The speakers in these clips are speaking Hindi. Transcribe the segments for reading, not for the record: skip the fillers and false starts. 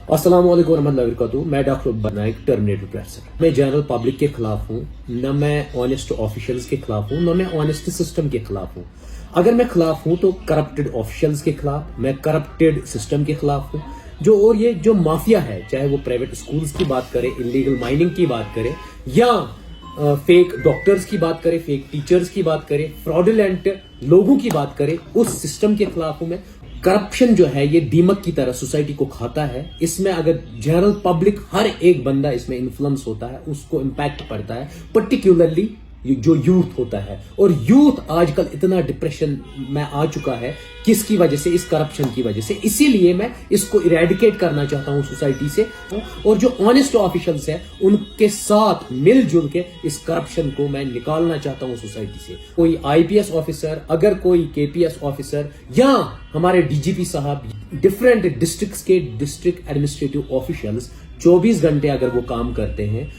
अस्सलाम वालेकुम रहमतुल्लाहि व बरकातुहू। मैं डॉक्टर बनाइक टर्मिनेटर प्रोफेसर। मैं जनरल पब्लिक के खिलाफ हूँ, न मैं ऑनेस्ट ऑफिशियल्स के खिलाफ हूँ, न मैं ऑनेस्ट सिस्टम के खिलाफ हूँ। अगर मैं खिलाफ हूँ तो करप्टेड ऑफिशियल्स के खिलाफ, मैं करप्टेड सिस्टम के खिलाफ हूँ। ये जो माफिया है, चाहे वो प्राइवेट स्कूल्स की बात करे, इलीगल माइनिंग की बात करे, या फेक डॉक्टर्स की बात करें, फेक टीचर्स की बात करें, फ्रॉडुलेंट लोगों की बात करें, उस सिस्टम के खिलाफ हूं मैं। करप्शन जो है ये दीमक की तरह सोसाइटी को खाता है। इसमें अगर जनरल पब्लिक हर एक बंदा इसमें इन्फ्लुएंस होता है, उसको इंपैक्ट पड़ता है, पर्टिकुलरली जो यूथ होता है। और यूथ आजकल इतना डिप्रेशन में आ चुका है, किसकी वजह से? इस करप्शन की वजह से। इसीलिए मैं इसको इरेडिकेट करना चाहता हूं सोसाइटी से, और जो ऑनेस्ट ऑफिशियल्स है उनके साथ मिलजुल के इस करप्शन को मैं निकालना चाहता हूं सोसाइटी से। कोई आईपीएस ऑफिसर, अगर कोई केपीएस ऑफिसर, या हमारे डीजीपी साहब, डिफरेंट डिस्ट्रिक्ट्स के डिस्ट्रिक्ट एडमिनिस्ट्रेटिव ऑफिशियल्स 24 घंटे अगर वो काम करते हैं,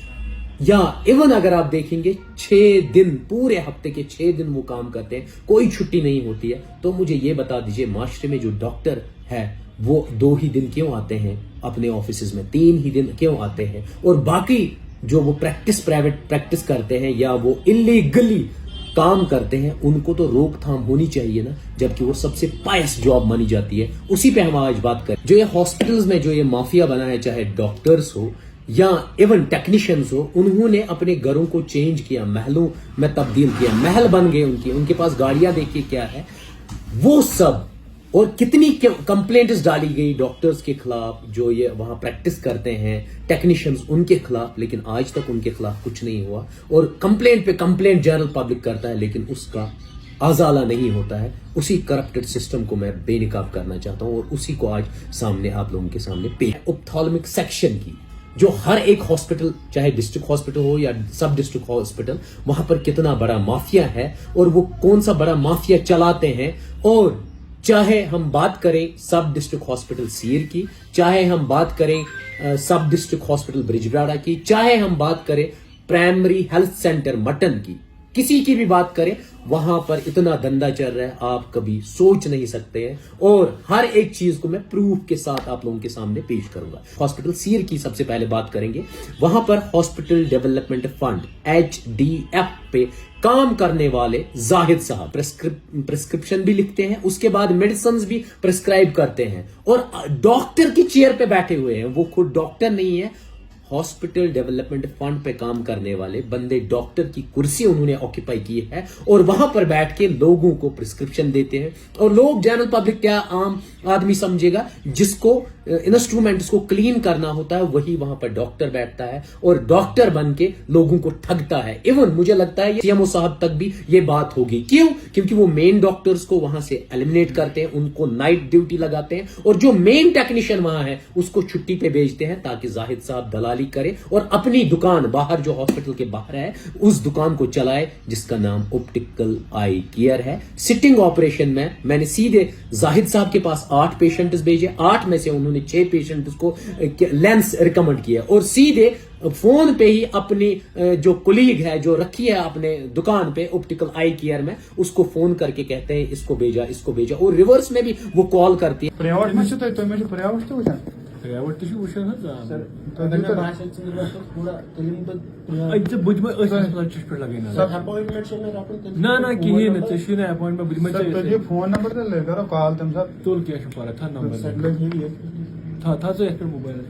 या इवन अगर आप देखेंगे 6 दिन, पूरे हफ्ते के 6 दिन वो काम करते हैं, कोई छुट्टी नहीं होती है, तो मुझे ये बता दीजिए माशरे में जो डॉक्टर है वो 2 ही दिन क्यों आते हैं अपने ऑफिस में, 3 ही दिन क्यों आते हैं? और बाकी जो वो प्राइवेट प्रैक्टिस करते हैं या वो इलीगली काम करते हैं, उनको तो रोकथाम होनी चाहिए ना, जबकि वो सबसे पायस जॉब मानी जाती है। उसी पे हम आज बात करें। जो ये हॉस्पिटल्स में जो ये माफिया बना है, चाहे डॉक्टर्स हो या इवन टेक्नीशियंस हो, उन्होंने अपने घरों को चेंज किया, महलों में तब्दील किया, महल बन गए उनके पास गाड़ियां देखिए क्या है वो सब। और कितनी कंप्लेंट्स डाली गई डॉक्टर्स के खिलाफ, जो ये वहां प्रैक्टिस करते हैं, टेक्नीशियंस, उनके खिलाफ, लेकिन आज तक उनके खिलाफ कुछ नहीं हुआ। और कंप्लेंट पे कंप्लेंट जनरल पब्लिक करता है, लेकिन उसका अजाला नहीं होता है। उसी करप्टेड सिस्टम को मैं बेनकाब करना चाहता हूं, और उसी को आज सामने आप लोगों के सामने पेश। ऑप्थेल्मिक सेक्शन की जो हर एक हॉस्पिटल, चाहे डिस्ट्रिक्ट हॉस्पिटल हो या सब डिस्ट्रिक्ट हॉस्पिटल, वहां पर कितना बड़ा माफिया है और वो कौन सा बड़ा माफिया चलाते हैं। और चाहे हम बात करें सब डिस्ट्रिक्ट हॉस्पिटल सीर की, चाहे हम बात करें सब डिस्ट्रिक्ट हॉस्पिटल ब्रिजबिहाड़ा की, चाहे हम बात करें प्राइमरी हेल्थ सेंटर मटन की, किसी की भी बात करें, वहां पर इतना धंधा चल रहा है आप कभी सोच नहीं सकते हैं। और हर एक चीज को मैं प्रूफ के साथ आप लोगों के सामने पेश करूंगा। हॉस्पिटल सीर की सबसे पहले बात करेंगे। वहां पर हॉस्पिटल डेवलपमेंट फंड HDF पे काम करने वाले जाहिद साहब प्रिस्क्रिप्शन भी लिखते हैं, उसके बाद मेडिसिन भी प्रिस्क्राइब करते हैं, और डॉक्टर की चेयर पे बैठे हुए हैं। वो खुद डॉक्टर नहीं है, हॉस्पिटल डेवलपमेंट फंड पे काम करने वाले बंदे, डॉक्टर की कुर्सी उन्होंने ऑक्यूपाई की है, और वहां पर बैठ के लोगों को प्रिस्क्रिप्शन देते हैं। और लोग, जनरल पब्लिक क्या आम आदमी समझेगा, जिसको इंस्ट्रूमेंट्स को क्लीन करना होता है, वही वहां पर डॉक्टर बैठता है और डॉक्टर बन के लोगों को ठगता है। इवन मुझे लगता है सीएमओ साहब तक भी ये बात होगी। क्यों? क्योंकि वो मेन डॉक्टर्स को वहां से एलिमिनेट करते हैं, उनको नाइट ड्यूटी लगाते हैं, और जो मेन टेक्नीशियन वहां है उसको छुट्टी पे भेजते हैं, ताकि जाहिद साहब दलाली करे और अपनी दुकान बाहर, जो हॉस्पिटल के बाहर है, उस दुकान को चलाए, जिसका नाम ऑप्टिकल आई केयर है। सिटिंग ऑपरेशन में मैंने सीधे जाहिद साहब के पास 8 पेशेंट्स भेजे, 8 में से उन्होंने 6 पेशेंट्स को लेंस रिकमेंड किया, और सीधे फोन पे ही अपनी जो कोलीग है, जो रखी है अपने दुकान पे ऑप्टिकल आई केयर में, उसको फोन करके कहते हैं इसको भेजा, इसको भेजा, और रिवर्स में भी वो कॉल करती है। प्राइवेट में प्राइवेट फोन नंबर कॉल तम तुल क्या नंबर था मोबाइल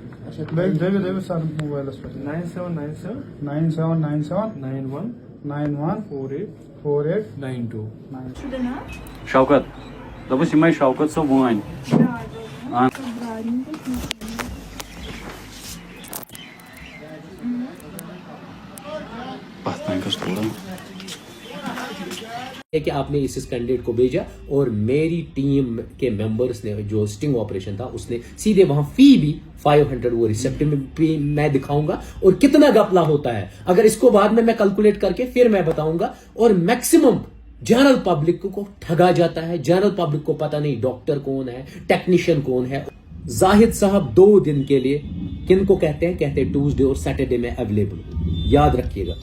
सर मोबाइल 9797 91 48 शौकत दोपस यम शौकत सब वन है कि आपने इस कैंडिडेट को भेजा, और मेरी टीम के मेंबर्स ने, जो स्टिंग ऑपरेशन था, उसने सीधे वहां फी भी 500 वो रिसेप्ट में भी मैं दिखाऊंगा, और कितना घपला होता है अगर इसको बाद में मैं कैलकुलेट करके फिर मैं बताऊंगा। और मैक्सिमम जनरल पब्लिक को ठगा जाता है। जनरल पब्लिक को पता नहीं डॉक्टर कौन है, टेक्नीशियन कौन है। जाहिद साहब 2 दिन के लिए किन को कहते हैं? कहते हैं ट्यूसडे और सैटरडे में अवेलेबल। याद रखिएगा,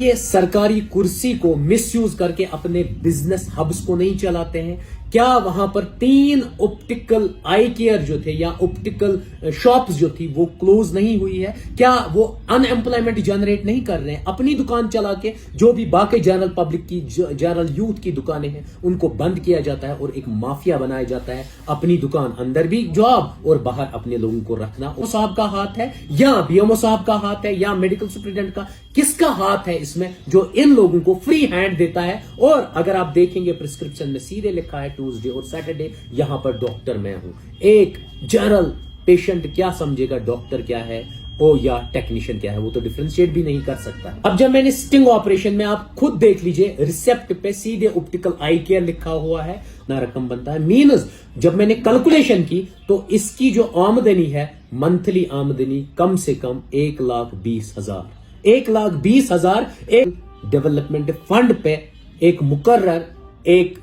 ये सरकारी कुर्सी को मिसयूज करके अपने बिजनेस हब्स को नहीं चलाते हैं। क्या वहां पर 3 ऑप्टिकल आई केयर जो थे या ऑप्टिकल शॉप्स जो थी वो क्लोज नहीं हुई है? क्या वो अनएम्प्लॉयमेंट जनरेट नहीं कर रहे हैं? अपनी दुकान चला के जो भी बाकी जनरल पब्लिक की, जनरल यूथ की दुकानें हैं, उनको बंद किया जाता है और एक माफिया बनाया जाता है। अपनी दुकान अंदर भी जॉब और बाहर अपने लोगों को रखना ओ साहब का हाथ है या बीएमओ साहब का हाथ है या मेडिकल सुपरिटेंडेंट का? किसका हाथ है इसमें जो इन लोगों को फ्री हैंड देता है? और अगर आप देखेंगे प्रिस्क्रिप्शन में सीधे लिखा है ट्यूसडे और सैटरडे, यहां पर डॉक्टर मैं हूं। एक जनरल पेशेंट क्या समझेगा डॉक्टर क्या है ओ या टेक्नीशियन क्या है? वो तो डिफरेंशिएट भी नहीं कर सकता। अब जब मैंने स्टिंग ऑपरेशन में, आप खुद देख लीजिए, रिसेप्ट पे सीधे ऑप्टिकल आई केयर लिखा हुआ है, ना रकम बनता है। मीनस जब मैंने कैलकुलेशन की तो इसकी जो आमदनी है, मंथली आमदनी कम से कम 1,20,000, 1,20,000 एक डेवलपमेंट फंड पे एक मुकर्रर, एक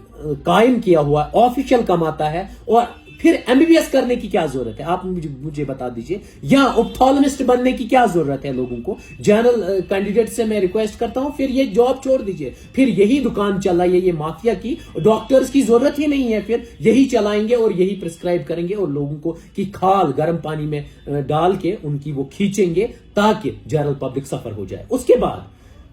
कायम किया हुआ ऑफिशियल कमाता है। और फिर एमबीबीएस करने की क्या जरूरत है? आप मुझे बता दीजिए। या ऑप्थाल्मिस्ट बनने की क्या जरूरत है लोगों को? जनरल कैंडिडेट से मैं रिक्वेस्ट करता हूं, फिर ये जॉब छोड़ दीजिए, फिर यही दुकान चलाइए। ये माफिया की, डॉक्टर्स की जरूरत ही नहीं है, फिर यही चलाएंगे और यही प्रिस्क्राइब करेंगे और लोगों को की खाल गर्म पानी में डाल के उनकी वो खींचेंगे ताकि जनरल पब्लिक सफर हो जाए। उसके बाद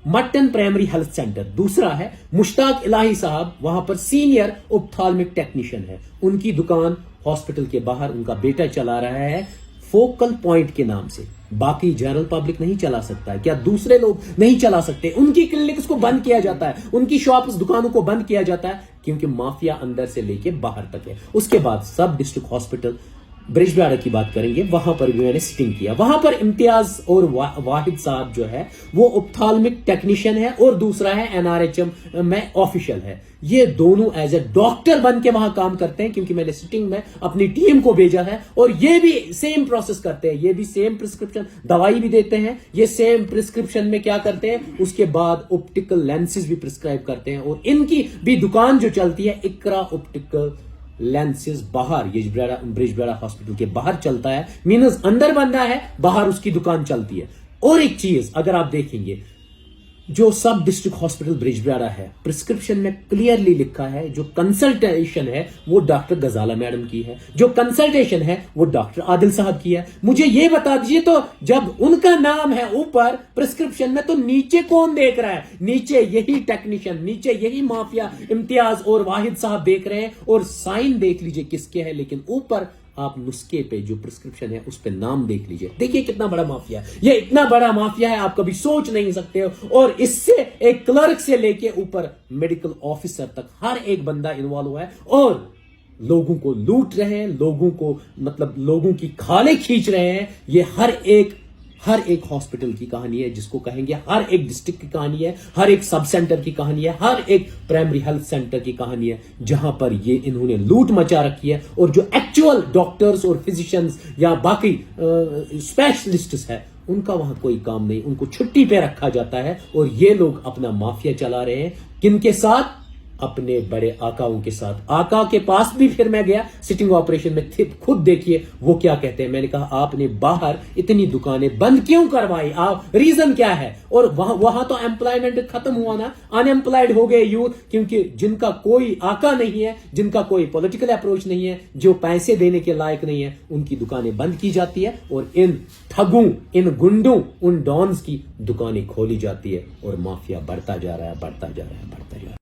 मट्टन प्राइमरी हेल्थ सेंटर दूसरा है, मुश्ताक इलाही साहब वहां पर सीनियर ऑप्थाल्मिक टेक्नीशियन है। उनकी दुकान हॉस्पिटल के बाहर उनका बेटा चला रहा है फोकल पॉइंट के नाम से। बाकी जनरल पब्लिक नहीं चला सकता है क्या? दूसरे लोग नहीं चला सकते? उनकी क्लिनिक्स को बंद किया जाता है, उनकी शॉप्स, दुकानों को बंद किया जाता है क्योंकि माफिया अंदर से लेके बाहर तक है। उसके बाद सब डिस्ट्रिक्ट हॉस्पिटल ब्रिजबिहाड़ा की बात करेंगे, वहां पर भी मैंने सिटिंग किया। वहां पर इम्तियाज और वाहिद साहब जो है वो ऑप्थाल्मिक टेक्नीशियन है और दूसरा है एनआरएचएम में ऑफिशियल है। ये दोनों एज ए डॉक्टर बन के वहां काम करते हैं क्योंकि मैंने सिटिंग में अपनी टीम को भेजा है और ये भी सेम प्रोसेस करते हैं। ये भी सेम प्रिस्क्रिप्शन, दवाई भी देते हैं, ये सेम प्रिस्क्रिप्शन में क्या करते हैं, उसके बाद ऑप्टिकल लेंसेज भी प्रिस्क्राइब करते हैं। और इनकी भी दुकान जो चलती है इकरा ऑप्टिकल लेंसेज, बाहर ये ब्रिजबिहाड़ा हॉस्पिटल के बाहर चलता है। मीनस अंदर बंदा है, बाहर उसकी दुकान चलती है। और एक चीज अगर आप देखेंगे, जो सब डिस्ट्रिक्ट हॉस्पिटल ब्रिजबिहाड़ा है, प्रिस्क्रिप्शन में क्लियरली लिखा है जो कंसल्टेशन है वो डॉक्टर गजाला मैडम की है, जो कंसल्टेशन है वो डॉक्टर आदिल साहब की है। मुझे ये बता दीजिए, तो जब उनका नाम है ऊपर प्रिस्क्रिप्शन में तो नीचे कौन देख रहा है? नीचे यही टेक्नीशियन, नीचे यही माफिया इम्तियाज और वाहिद साहब देख रहे हैं। और साइन देख लीजिए किसके है, लेकिन ऊपर आप नुस्खे पे जो प्रिस्क्रिप्शन है उस पे नाम देख लीजिए। देखिए कितना बड़ा माफिया है, ये इतना बड़ा माफिया है आप कभी सोच नहीं सकते हो। और इससे एक क्लर्क से लेके ऊपर मेडिकल ऑफिसर तक हर एक बंदा इन्वॉल्व हुआ है और लोगों को लूट रहे हैं, लोगों को मतलब लोगों की खाले खींच रहे हैं। ये हर एक हॉस्पिटल की कहानी है, जिसको कहेंगे हर एक डिस्ट्रिक्ट की कहानी है, हर एक सब सेंटर की कहानी है, हर एक प्राइमरी हेल्थ सेंटर की कहानी है, जहां पर ये इन्होंने लूट मचा रखी है। और जो एक्चुअल डॉक्टर्स और फिजिशियंस या बाकी स्पेशलिस्ट्स है उनका वहां कोई काम नहीं, उनको छुट्टी पे रखा जाता है और ये लोग अपना माफिया चला रहे हैं। किनके साथ? अपने बड़े आकाओं के साथ। आका के पास भी फिर मैं गया सिटिंग ऑपरेशन में, खुद देखिए वो क्या कहते हैं। मैंने कहा आपने बाहर इतनी दुकानें बंद क्यों करवाई, आप रीजन क्या है? और वहां तो एम्प्लॉयमेंट खत्म हुआ ना, अनएम्प्लॉयड हो गए यूथ, क्योंकि जिनका कोई आका नहीं है, जिनका कोई पॉलिटिकल अप्रोच नहीं है, जो पैसे देने के लायक नहीं है, उनकी दुकानें बंद की जाती है और इन ठगों, इन गुंडों, उन डॉन्स की दुकानें खोली जाती है और माफिया बढ़ता जा रहा है, बढ़ता जा रहा है, बढ़ता जा रहा है।